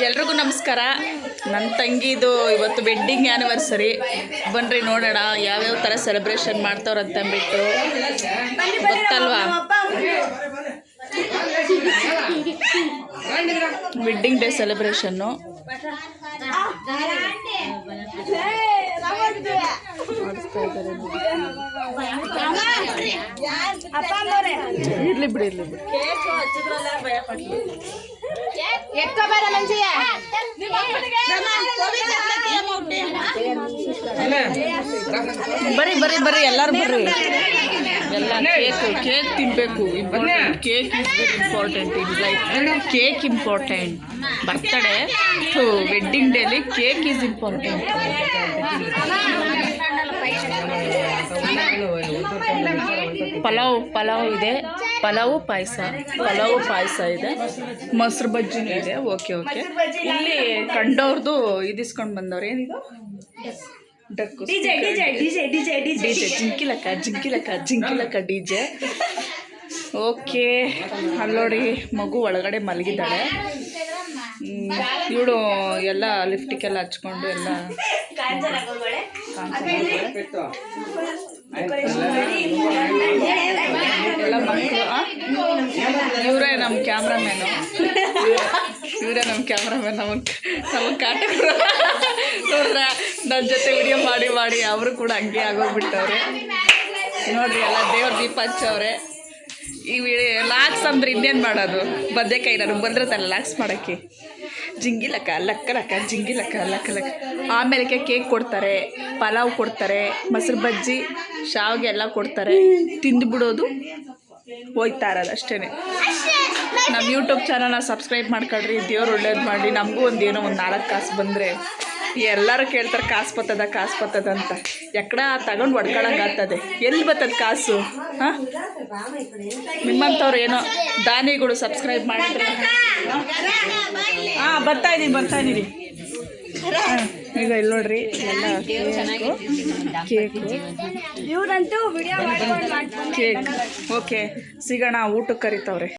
ಎಲ್ರಿಗೂ ನಮಸ್ಕಾರ. ನನ್ನ ತಂಗಿದು ಇವತ್ತು ವೆಡ್ಡಿಂಗ್ ಆ್ಯನಿವರ್ಸರಿ. ಬನ್ನಿರಿ ನೋಡೋಣ ಯಾವ್ಯಾವ ಥರ ಸೆಲೆಬ್ರೇಷನ್ ಮಾಡ್ತಾವ್ರಂತಂದ್ಬಿಟ್ಟು. ಗೊತ್ತಲ್ವಾ, ವೆಡ್ಡಿಂಗ್ ಡೇ ಸೆಲೆಬ್ರೇಷನ್ನು. ಇರ್ಲಿ ಬಿಡಿ ಬರ್ರಿ ಬರ್ರಿ ಬರ್ರಿ ಎಲ್ಲರೂ ಬರ್ರಿ. ಎಲ್ಲ ಕೇಕ್ ತಿನ್ಬೇಕು. Cake is very important in life. Cake important. Birthday wedding daily cake is important. Pulao ಇದೆ, ಪಲಾವು ಪಾಯಸ ಇದೆ, ಮೊಸರು ಬಜ್ಜಿನೂ ಇದೆ. ಓಕೆ ಇಲ್ಲಿ ಕಂಡವ್ರದ್ದು ಇದಿಸ್ಕೊಂಡು ಬಂದವ್ರು. ಏನಿದು? ಡಕ್ಕು ಡಿಜೆ ಜಿಂಕಿಲಕ್ಕ ಡಿಜೆ. ಓಕೆ, ಅಲ್ಲೋಡಿ ಮಗು ಒಳಗಡೆ ಮಲಗಿದ್ದಾಳೆ. ಇವಳು ಎಲ್ಲ ಲಿಫ್ಟಿಗೆಲ್ಲ ಹಚ್ಕೊಂಡು ಎಲ್ಲ ಎಲ್ಲ ಮಕ್ಕಳು. ಇವರೇ ನಮ್ಮ ಕ್ಯಾಮ್ರಾಮ್ಯಾನು, ನಮಗೆ ಕಾಟ ನೋಡ್ರ. ನನ್ನ ಜೊತೆ ವಿಡಿಯೋ ಮಾಡಿ ಅವರು ಕೂಡ ಹಂಗೆ ಆಗೋಗ್ಬಿಟ್ಟವ್ರೆ ನೋಡ್ರಿ. ಎಲ್ಲ ದೇವ್ರ ದೀಪ ಹಚ್ಚವ್ರೆ. ಈ ಲಾಕ್ಸ್ ಅಂದ್ರೆ ಇನ್ನೇನು ಮಾಡೋದು? ಬದನೆಕಾಯಿ ನನಗೆ ಬಂದಿರತ್ತಲ್ಲ ಲಾಕ್ಸ್ ಮಾಡೋಕ್ಕೆ. ಜಿಂಗಿಲಕ್ಕ ಲಕ್ಕ. ಆಮೇಲೆ ಕೇಕ್ ಕೊಡ್ತಾರೆ, ಪಲಾವ್ ಕೊಡ್ತಾರೆ, ಮೊಸರು ಬಜ್ಜಿ, ಶಾವಿಗೆ ಎಲ್ಲ ಕೊಡ್ತಾರೆ. ತಿಂದುಬಿಡೋದು, ಹೋಯ್ತಾ ಇರೋದು ಅಷ್ಟೇ. ನಮ್ಮ ಯೂಟ್ಯೂಬ್ ಚಾನಲ್ನ ಸಬ್ಸ್ಕ್ರೈಬ್ ಮಾಡ್ಕೊಳ್ರಿ. ದೇವ್ರು ಒಳ್ಳೇದು ಮಾಡಿ. ನಮಗೂ ಒಂದು 4 ಕಾಸು ಬಂದರೆ ಎಲ್ಲರೂ ಕೇಳ್ತಾರೆ ಕಾಸು ಬರ್ತದ ಅಂತ. ಎಕ್ಕಡ ತಗೊಂಡು ಹೊಡ್ಕೊಳಂಗಾಗ್ತದೆ. ಎಲ್ಲಿ ಬರ್ತದೆ ಕಾಸು? ಹಾಂ, ನಿಮ್ಮಂಥವ್ರು ಏನೋ ದಾನಿಗಳು ಸಬ್ಸ್ಕ್ರೈಬ್ ಮಾಡಿದ್ರೆ. ಹಾಂ, ಬರ್ತಾ ಇದ್ದೀನಿ. ಈಗ ಇಲ್ಲಿ ನೋಡ್ರಿ ಎಲ್ಲ ಕೇಕ್. ಓಕೆ, ಸಿಗೋಣ. ಊಟಕ್ಕೆ ಕರಿತವ್ರೆ.